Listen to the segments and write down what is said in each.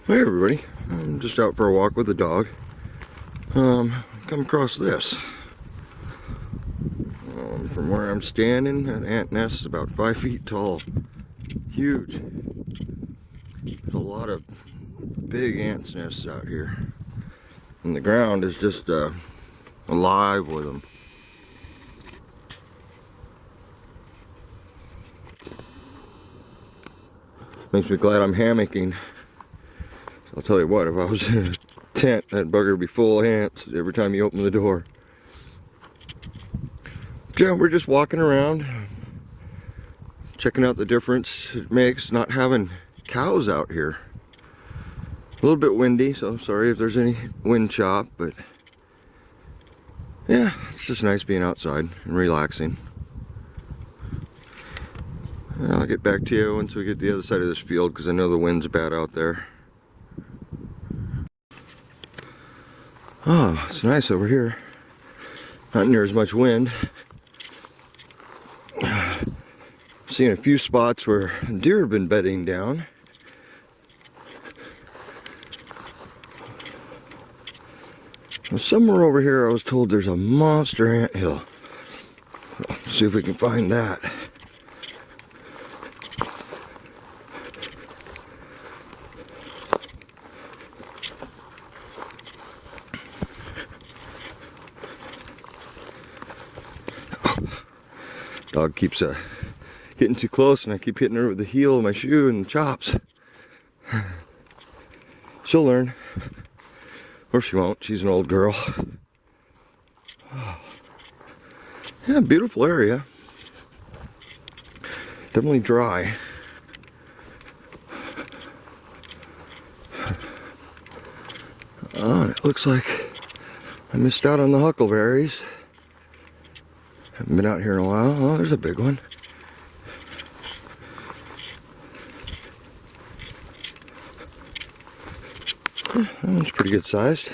Hey everybody, I'm just out for a walk with the dog. Come across this. From where I'm standing, an ant nest is about 5 feet tall. Huge. There's a lot of big ants nests out here. And the ground is just alive with them. Makes me glad I'm hammocking. I'll tell you what, if I was in a tent, that bugger would be full of ants every time you open the door. Yeah, we're just walking around, checking out the difference it makes not having cows out here. A little bit windy, so I'm sorry if there's any wind chop, but yeah, it's just nice being outside and relaxing. I'll get back to you once we get to the other side of this field because I know the wind's bad out there. Oh, it's nice over here. Not near as much wind. Seeing a few spots where deer have been bedding down. Well, somewhere over here I was told there's a monster anthill. Let's see if we can find that. Dog keeps getting too close and I keep hitting her with the heel of my shoe and the chops. She'll learn. Or she won't. She's an old girl. Yeah, beautiful area. Definitely dry. Oh, and it looks like I missed out on the huckleberries. Haven't been out here in a while. Oh, there's a big one. That one's pretty good sized.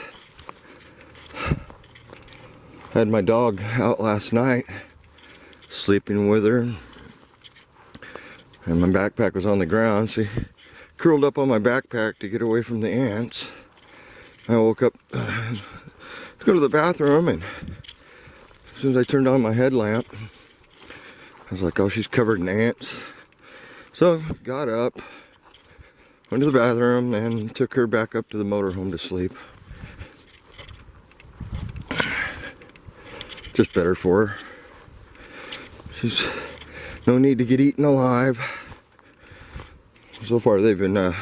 Had my dog out last night, sleeping with her, and my backpack was on the ground. She curled up on my backpack to get away from the ants. I woke up to go to the bathroom, and as soon as I turned on my headlamp, I was like, oh, she's covered in ants. So got up, went to the bathroom, and took her back up to the motorhome to sleep. Just better for her. She's no need to get eaten alive. So far they've been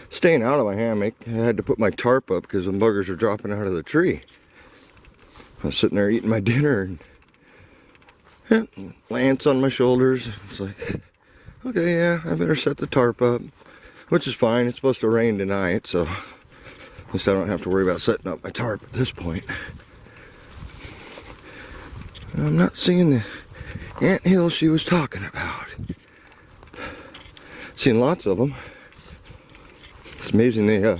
staying out of my hammock. I had to put my tarp up because the buggers are dropping out of the tree. I was sitting there eating my dinner and ants on my shoulders. It's like, okay, yeah, I better set the tarp up. Which is fine, it's supposed to rain tonight, so at least I don't have to worry about setting up my tarp at this point. I'm not seeing the anthill she was talking about. Seen lots of them. It's amazing they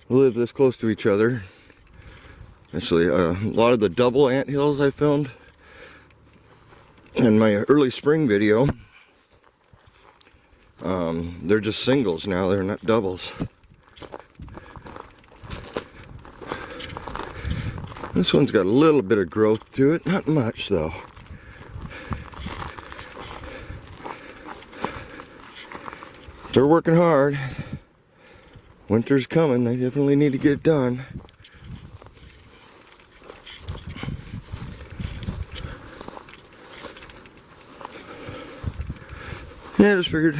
live this close to each other. Actually, a lot of the double anthills I filmed in my early spring video, they're just singles now, they're not doubles. This one's got a little bit of growth to it, not much though. They're working hard. Winter's coming, they definitely need to get it done. Yeah, I just figured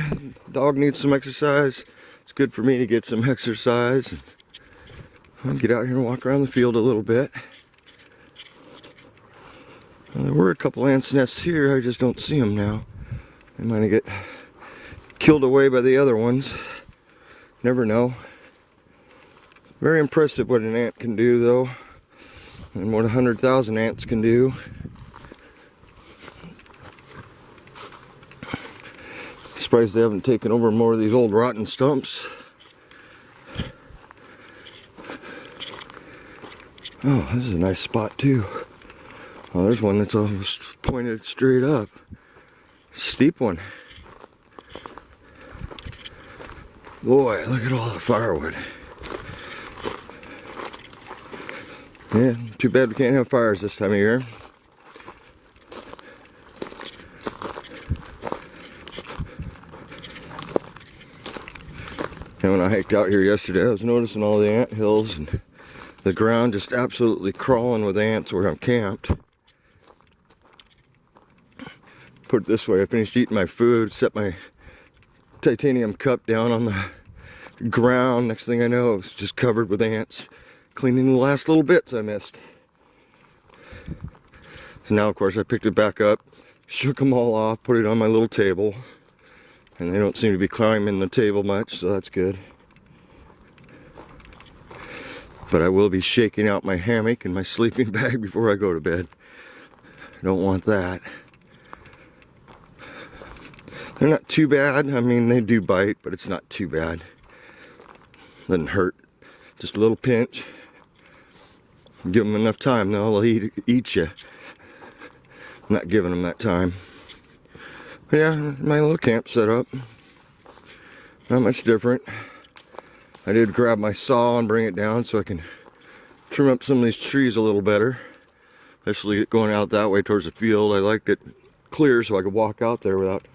dog needs some exercise. It's good for me to get some exercise. I'll get out here and walk around the field a little bit. There were a couple ants nests here, I just don't see them now. They might get killed away by the other ones. Never know. Very impressive what an ant can do though, and what 100,000 ants can do. Surprised they haven't taken over more of these old rotten stumps. Oh, this is a nice spot too. Oh, there's one that's almost pointed straight up. Steep one. Boy, look at all the firewood. Yeah, too bad we can't have fires this time of year. And when I hiked out here yesterday, I was noticing all the ant hills and the ground just absolutely crawling with ants where I'm camped. Put it this way, I finished eating my food, set my titanium cup down on the ground. Next thing I know, it's just covered with ants, cleaning the last little bits I missed. So now, of course, I picked it back up, shook them all off, put it on my little table, and they don't seem to be climbing the table much, so that's good. But I will be shaking out my hammock and my sleeping bag before I go to bed. I don't want that. They're not too bad. I mean, they do bite, but it's not too bad. Doesn't hurt. Just a little pinch. Give them enough time, they'll eat you. I'm not giving them that time. But yeah, my little camp set up. Not much different. I did grab my saw and bring it down so I can trim up some of these trees a little better. Especially going out that way towards the field. I liked it clear so I could walk out there without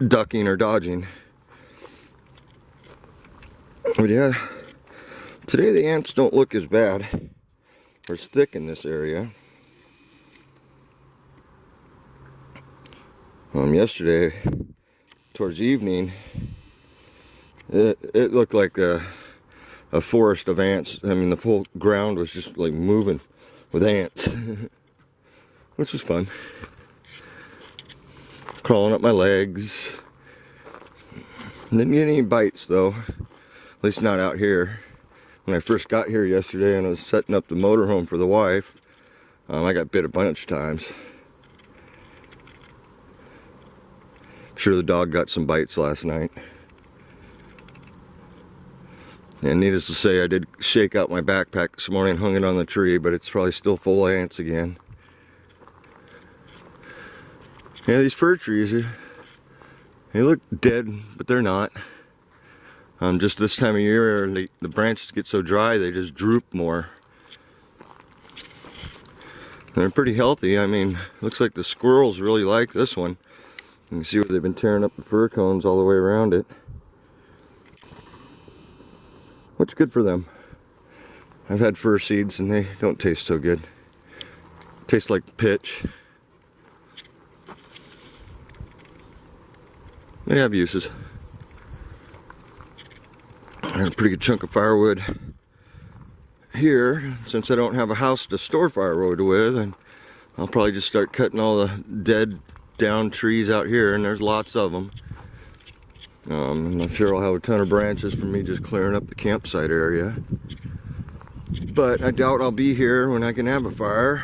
ducking or dodging. But yeah, today the ants don't look as bad. They're thick in this area. Yesterday, towards evening, it looked like a forest of ants. I mean, the whole ground was just like moving with ants, which was fun. Crawling up my legs. Didn't get any bites though, at least not out here. When I first got here yesterday and I was setting up the motorhome for the wife, I got bit a bunch of times. I'm sure the dog got some bites last night. And needless to say, I did shake out my backpack this morning, hung it on the tree, but it's probably still full of ants again. Yeah, these fir trees, they look dead, but they're not. Just this time of year, the branches get so dry, they just droop more. They're pretty healthy. I mean, looks like the squirrels really like this one. You can see where they've been tearing up the fir cones all the way around it. What's good for them? I've had fir seeds and they don't taste so good. Taste like pitch. They have uses. I have a pretty good chunk of firewood here. Since I don't have a house to store firewood with, and I'll probably just start cutting all the dead down trees out here, and there's lots of them. I'm sure I'll have a ton of branches from me just clearing up the campsite area. But I doubt I'll be here when I can have a fire,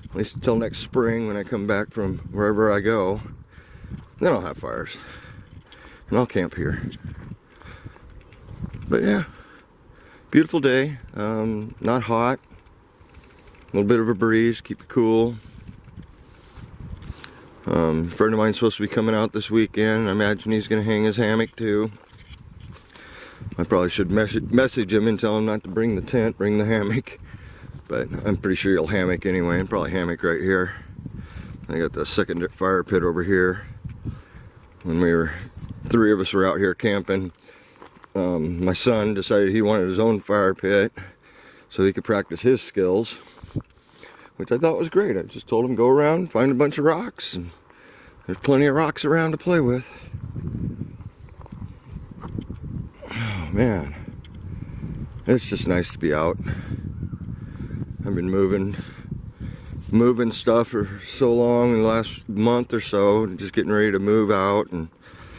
at least until next spring when I come back from wherever I go. Then I'll have fires, and I'll camp here. But yeah, beautiful day. Not hot. A little bit of a breeze, keep it cool. A friend of mine's supposed to be coming out this weekend. I imagine he's going to hang his hammock too. I probably should message him and tell him not to bring the tent, bring the hammock. But I'm pretty sure he'll hammock anyway, and probably hammock right here. I got the second fire pit over here. When three of us were out here camping, my son decided he wanted his own fire pit so he could practice his skills, which I thought was great. I just told him go around, find a bunch of rocks, and there's plenty of rocks around to play with. Oh man, it's just nice to be out. I've been moving stuff for so long in the last month or so, just getting ready to move out and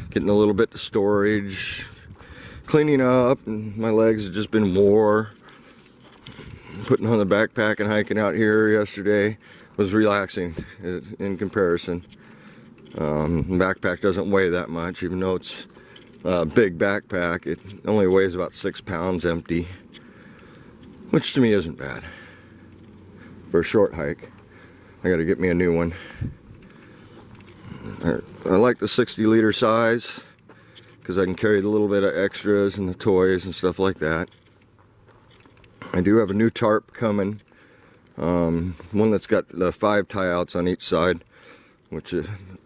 getting a little bit to storage, cleaning up, and my legs have just been wore. Putting on the backpack and hiking out here yesterday was relaxing in comparison. The backpack doesn't weigh that much, even though it's a big backpack. It only weighs about 6 pounds empty, which to me isn't bad for a short hike. I gotta get me a new one. I like the 60-liter size. because I can carry a little bit of extras and the toys and stuff like that. I do have a new tarp coming, one that's got the 5 tie-outs on each side, which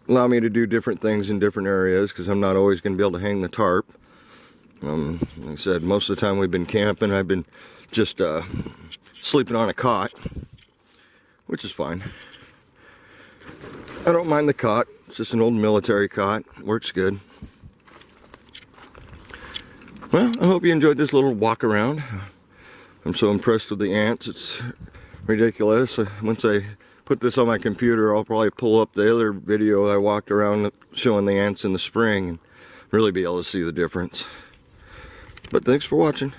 allow me to do different things in different areas, because I'm not always going to be able to hang the tarp. Like I said, most of the time we've been camping, I've been just sleeping on a cot, which is fine. I don't mind the cot. It's just an old military cot. Works good. Well, I hope you enjoyed this little walk around. I'm so impressed with the ants. It's ridiculous. Once I put this on my computer, I'll probably pull up the other video I walked around showing the ants in the spring and really be able to see the difference. But thanks for watching.